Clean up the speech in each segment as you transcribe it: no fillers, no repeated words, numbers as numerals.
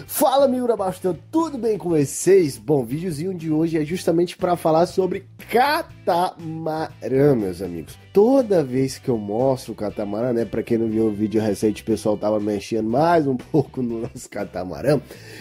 Fala, Miura Bastante, tudo bem com vocês? Bom, o videozinho de hoje é justamente para falar sobre catamarã, meus amigos. Toda vez que eu mostro o catamarã, né, para quem não viu o vídeo recente, o pessoal tava mexendo mais um pouco no nosso catamarã.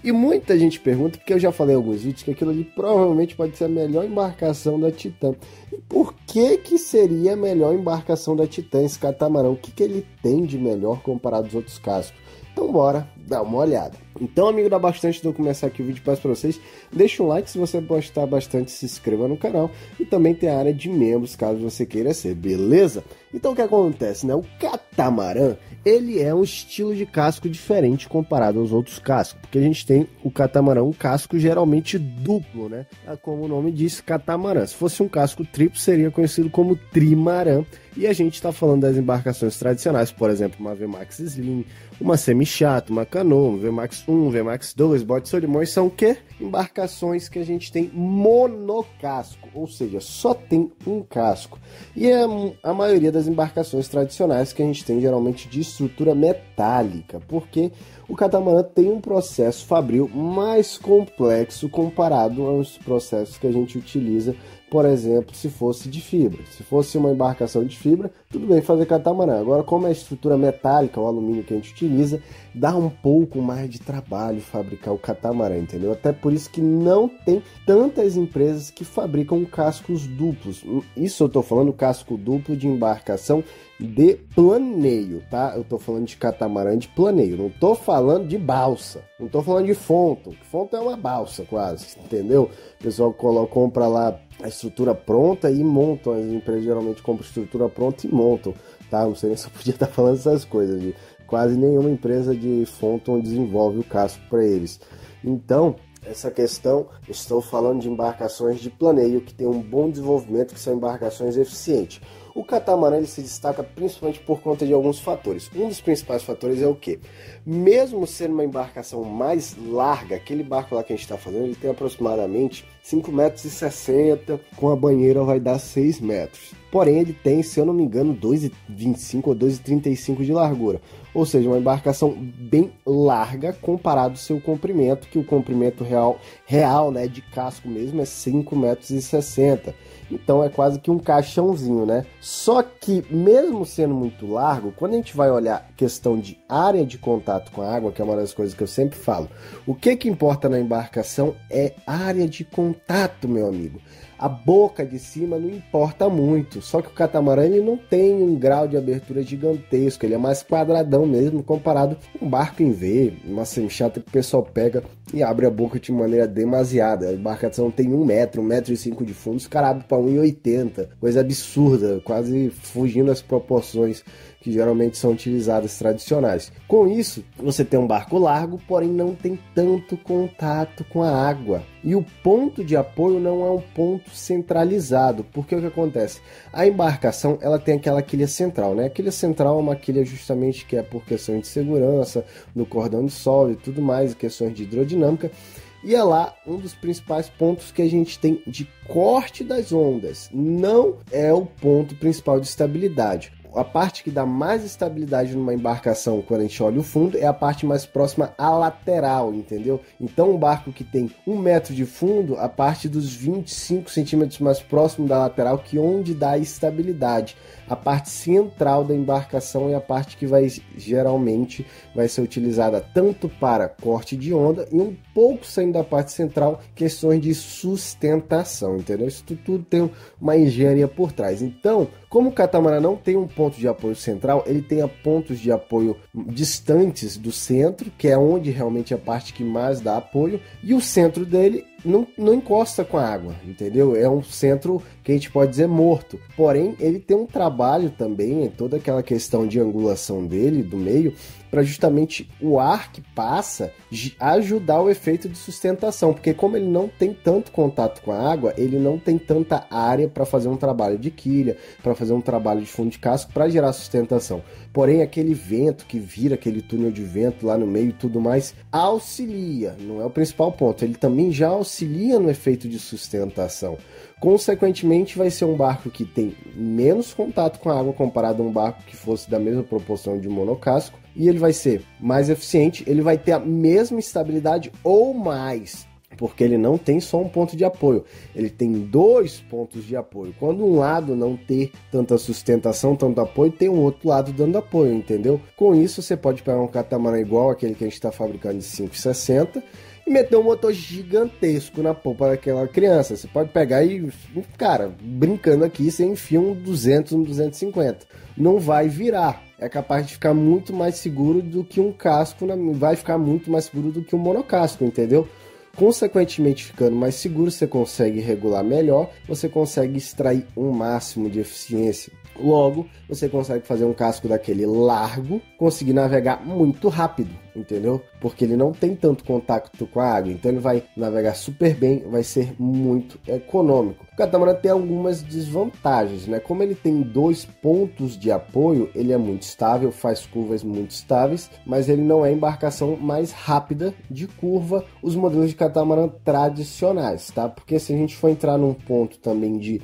E muita gente pergunta, porque eu já falei em alguns vídeos, que aquilo ali provavelmente pode ser a melhor embarcação da Titan. E por que seria a melhor embarcação da Titan, esse catamarã? O que ele tem de melhor comparado aos outros cascos? Então bora dar uma olhada. Então, amigo da Bastante, eu começar aqui o vídeo, peço para vocês, deixa um like se você gostar bastante, se inscreva no canal e também tem a área de membros, caso você queira ser, beleza? Então o que acontece, né? O catamarã, ele é um estilo de casco diferente comparado aos outros cascos, porque a gente tem o catamarã, um casco geralmente duplo, né? Como o nome diz, catamarã. Se fosse um casco triplo, seria conhecido como trimarã. E a gente está falando das embarcações tradicionais, por exemplo, uma VMAX Slim, uma semi-chata, uma canoa, um VMAX 1, VMAX 2, bote solimões, são o quê? Embarcações que a gente tem monocasco, ou seja, só tem um casco. E é a maioria das embarcações tradicionais que a gente tem geralmente de estrutura metálica, porque o catamarã tem um processo fabril mais complexo comparado aos processos que a gente utiliza, por exemplo, se fosse de fibra. Se fosse uma embarcação de fibra, tudo bem fazer catamarã. Agora, como é a estrutura metálica, o alumínio que a gente utiliza, dá um pouco mais de trabalho fabricar o catamarã, entendeu? Até por isso que não tem tantas empresas que fabricam cascos duplos. Isso eu tô falando casco duplo de embarcação de planeio, tá? Eu tô falando de catamarã de planeio, não tô falando de balsa, não tô falando de fonto. Fonto é uma balsa quase, entendeu? O pessoal compra lá a estrutura pronta e montam. As empresas geralmente compram estrutura pronta e montam, tá? Não sei nem se eu podia estar falando essas coisas. Quase nenhuma empresa de Fonton desenvolve o casco para eles. Então, essa questão, estou falando de embarcações de planeio que tem um bom desenvolvimento, que são embarcações eficientes. O catamarã ele se destaca principalmente por conta de alguns fatores. Um dos principais fatores é o que? Mesmo sendo uma embarcação mais larga, aquele barco lá que a gente está fazendo, ele tem aproximadamente 5,60 m, com a banheira vai dar 6 metros. Porém, ele tem, se eu não me engano, 2,25 ou 2,35 de largura. Ou seja, uma embarcação bem larga comparado ao seu comprimento, que o comprimento real, né, de casco mesmo é 5,60 m. Então é quase que um caixãozinho, né? Só que mesmo sendo muito largo, quando a gente vai olhar questão de área de contato com a água, que é uma das coisas que eu sempre falo, o que importa na embarcação é área de contato, meu amigo. A boca de cima não importa muito, só que o catamarã ele não tem um grau de abertura gigantesco, ele é mais quadradão mesmo comparado com um barco em V, uma semi-chata que o pessoal pega e abre a boca de maneira demasiada. A embarcação tem 1 metro, 1,05 m de fundo, os caras abrem para 1,80 m, coisa absurda, quase fugindo das proporções que geralmente são utilizadas tradicionais. Com isso, você tem um barco largo, porém não tem tanto contato com a água. E o ponto de apoio não é um ponto centralizado, porque o que acontece? A embarcação ela tem aquela quilha central, né? A quilha central é uma quilha justamente que é por questão de segurança, no cordão de solda e tudo mais, questões de hidrodinâmica. E é lá um dos principais pontos que a gente tem de corte das ondas. Não é o ponto principal de estabilidade. A parte que dá mais estabilidade numa embarcação quando a gente olha o fundo é a parte mais próxima à lateral, entendeu? Então um barco que tem 1 metro de fundo, a parte dos 25 centímetros mais próximo da lateral, que é onde dá estabilidade. A parte central da embarcação é a parte que geralmente vai ser utilizada tanto para corte de onda e um pouco saindo da parte central, questões de sustentação, entendeu? Isso tudo tem uma engenharia por trás. Então, como o catamarã não tem um ponto de apoio central, ele tem pontos de apoio distantes do centro, que é onde realmente é a parte que mais dá apoio, e o centro dele não encosta com a água, entendeu? É um centro que a gente pode dizer morto. Porém, ele tem um trabalho também em toda aquela questão de angulação dele, do meio, para justamente o ar que passa ajudar o efeito de sustentação, porque como ele não tem tanto contato com a água, ele não tem tanta área para fazer um trabalho de quilha, para fazer um trabalho de fundo de casco, para gerar sustentação. Porém, aquele vento que vira aquele túnel de vento lá no meio e tudo mais, auxilia, não é o principal ponto, ele também já auxilia no efeito de sustentação. Consequentemente, vai ser um barco que tem menos contato com a água comparado a um barco que fosse da mesma proporção de monocasco, e ele vai ser mais eficiente, ele vai ter a mesma estabilidade ou mais, porque ele não tem só um ponto de apoio, ele tem 2 pontos de apoio. Quando um lado não ter tanta sustentação, tanto apoio, tem um outro lado dando apoio, entendeu? Com isso, você pode pegar um catamarã igual aquele que a gente está fabricando de 5,60 e meter um motor gigantesco na polpa daquela criança. Você pode pegar e, cara, brincando aqui, você enfia um 200, um 250. Não vai virar. É capaz de ficar muito mais seguro do que um casco, vai ficar muito mais seguro do que um monocasco, entendeu? Consequentemente, ficando mais seguro, você consegue regular melhor, você consegue extrair um máximo de eficiência. Logo, você consegue fazer um casco daquele largo, conseguir navegar muito rápido, entendeu? Porque ele não tem tanto contato com a água, então ele vai navegar super bem, vai ser muito econômico. O catamarã tem algumas desvantagens, né? Como ele tem 2 pontos de apoio, ele é muito estável, faz curvas muito estáveis, mas ele não é a embarcação mais rápida de curva, os modelos de catamarã tradicionais, tá? Porque se a gente for entrar num ponto também de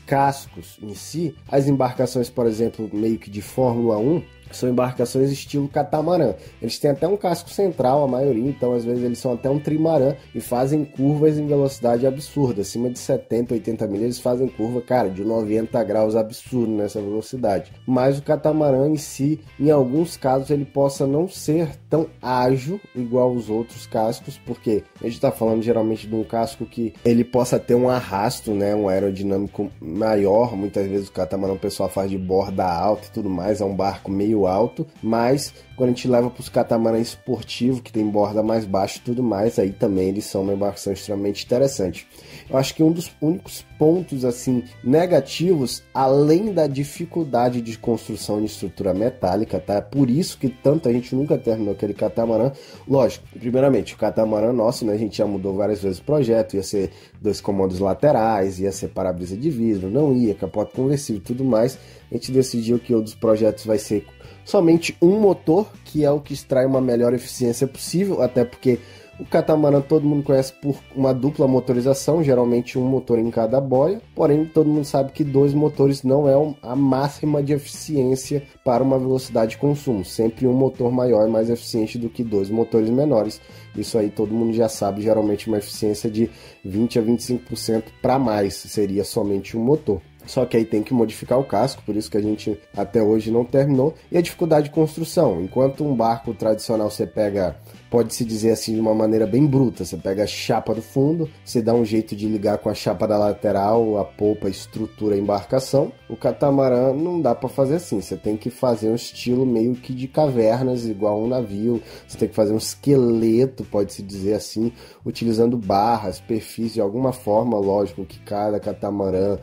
cascos em si, as embarcações, por exemplo, meio que de Fórmula 1, são embarcações estilo catamarã. Eles têm até um casco central, a maioria, então às vezes eles são até um trimarã e fazem curvas em velocidade absurda, acima de 70, 80 milhas, eles fazem curva, cara, de 90 graus absurdo nessa velocidade. Mas o catamarã em si, em alguns casos, ele possa não ser tão ágil igual os outros cascos, porque a gente está falando geralmente de um casco que ele possa ter um arrasto, né, um aerodinâmico maior. Muitas vezes o catamarã o pessoal faz de borda alta e tudo mais, é um barco meio alto, mas quando a gente leva para os catamarã esportivo, que tem borda mais baixa e tudo mais, aí também eles são uma embarcação extremamente interessante. Eu acho que um dos únicos pontos assim negativos, além da dificuldade de construção de estrutura metálica, tá? Por isso que tanta gente nunca terminou aquele catamarã. Lógico, primeiramente, o catamarã nosso, né, a gente já mudou várias vezes o projeto, ia ser 2 comandos laterais, ia ser para-brisa de vidro, não ia, capota conversível e tudo mais. A gente decidiu que um dos projetos vai ser somente um motor, que é o que extrai uma melhor eficiência possível, até porque o catamarã todo mundo conhece por uma dupla motorização, geralmente um motor em cada boia, porém todo mundo sabe que 2 motores não é a máxima de eficiência para uma velocidade de consumo, sempre um motor maior é mais eficiente do que 2 motores menores. Isso aí todo mundo já sabe, geralmente uma eficiência de 20 a 25% para mais seria somente um motor. Só que aí tem que modificar o casco, por isso que a gente até hoje não terminou. E a dificuldade de construção. Enquanto um barco tradicional você pega, pode-se dizer assim de uma maneira bem bruta, você pega a chapa do fundo, você dá um jeito de ligar com a chapa da lateral, a polpa, estrutura a embarcação. O catamarã não dá para fazer assim, você tem que fazer um estilo meio que de cavernas, igual um navio. Você tem que fazer um esqueleto, pode-se dizer assim, utilizando barras, perfis de alguma forma. Lógico que cada catamarã,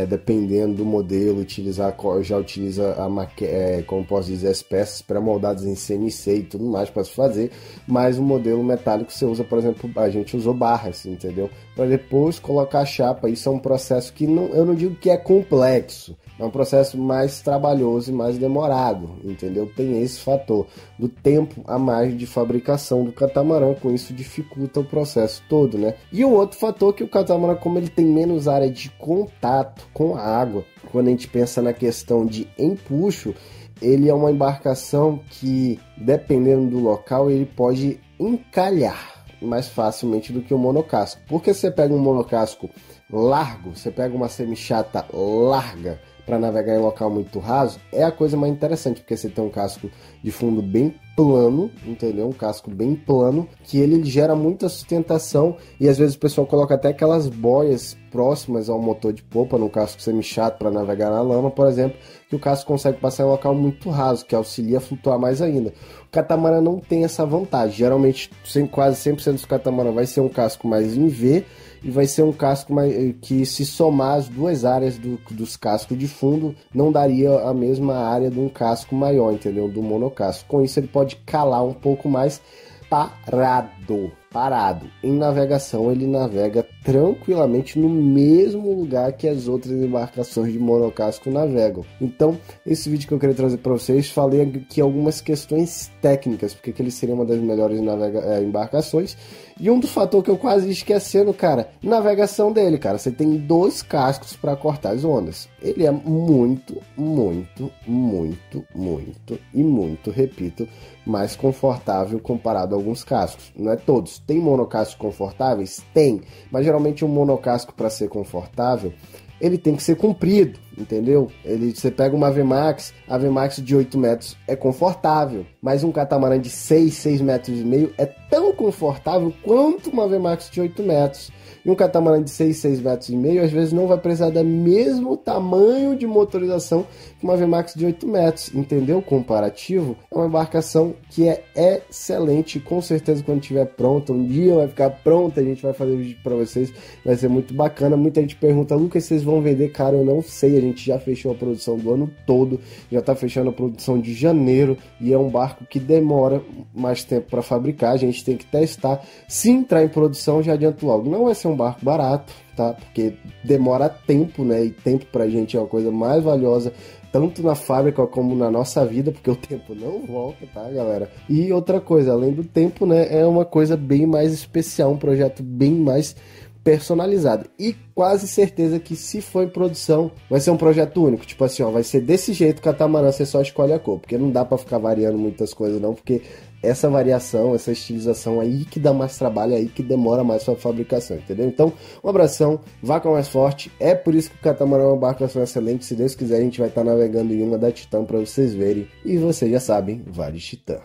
dependendo do modelo, já utiliza como posso dizer, as peças pré-moldadas em CNC e tudo mais para se fazer, mas o modelo metálico você usa, por exemplo, a gente usou barras, entendeu? Para depois colocar a chapa. Isso é um processo que eu não digo que é complexo, é um processo mais trabalhoso e mais demorado, entendeu? Tem esse fator do tempo a mais de fabricação do catamarã, com isso dificulta o processo todo, né? E o outro fator que o catamarã, como ele tem menos área de contato com a água, quando a gente pensa na questão de empuxo, ele é uma embarcação que, dependendo do local, ele pode encalhar mais facilmente do que o monocasco. Porque você pega um monocasco largo, você pega uma semi-chata larga para navegar em local muito raso, é a coisa mais interessante, porque você tem um casco de fundo bem plano, entendeu? Um casco bem plano, que ele gera muita sustentação, e às vezes o pessoal coloca até aquelas boias próximas ao motor de polpa no casco semi-chato para navegar na lama, por exemplo, que o casco consegue passar em um local muito raso, que auxilia a flutuar mais ainda. O catamarã não tem essa vantagem. Geralmente, quase 100% dos catamarã vai ser um casco mais em V, e vai ser um casco que, se somar as duas áreas dos cascos de fundo, não daria a mesma área de um casco maior, entendeu? Do monocasco. Com isso ele pode calar um pouco mais parado. parado. Em navegação, ele navega tranquilamente no mesmo lugar que as outras embarcações de monocasco navegam. Então, esse vídeo que eu queria trazer para vocês, falei aqui algumas questões técnicas, porque que ele seria uma das melhores embarcações. E um dos fatores que eu quase esquecendo, cara, navegação dele, cara. Você tem 2 cascos para cortar as ondas. Ele é muito, repito, mais confortável comparado a alguns cascos. Não é todos. Tem monocascos confortáveis? Tem. Mas geralmente um monocasco, para ser confortável, ele tem que ser comprido, entendeu? Você pega uma VMAX, a VMAX de 8 metros é confortável, mas um catamarã de 6 metros e meio é tão confortável quanto uma VMAX de 8 metros. E um catamarã de 6 metros e meio, às vezes não vai precisar do mesmo tamanho de motorização que uma VMAX de 8 metros, entendeu? Comparativo, é uma embarcação que é excelente, com certeza quando estiver pronta, um dia vai ficar pronta, a gente vai fazer vídeo para vocês, vai ser muito bacana. Muita gente pergunta, Lucas, vocês vão vender? Cara, eu não sei, a gente já fechou a produção do ano todo, já tá fechando a produção de janeiro, e é um barco que demora mais tempo para fabricar, a gente tem que testar. Se entrar em produção, já adianto logo, não vai ser um barco barato, tá? Porque demora tempo, né? E tempo pra gente é uma coisa mais valiosa, tanto na fábrica como na nossa vida, porque o tempo não volta, tá, galera? E outra coisa, além do tempo, né? É uma coisa bem mais especial, um projeto bem mais personalizado. E quase certeza que se for em produção, vai ser um projeto único. Tipo assim, ó, vai ser desse jeito, catamarã, você só escolhe a cor. Porque não dá pra ficar variando muitas coisas, não. Porque essa variação, essa estilização aí que dá mais trabalho, aí que demora mais sua fabricação, entendeu? Então, um abração, vá com mais forte. É por isso que o catamarã é uma embarcação excelente. Se Deus quiser, a gente vai estar navegando em uma da Titan pra vocês verem. E vocês já sabem, vale Titan.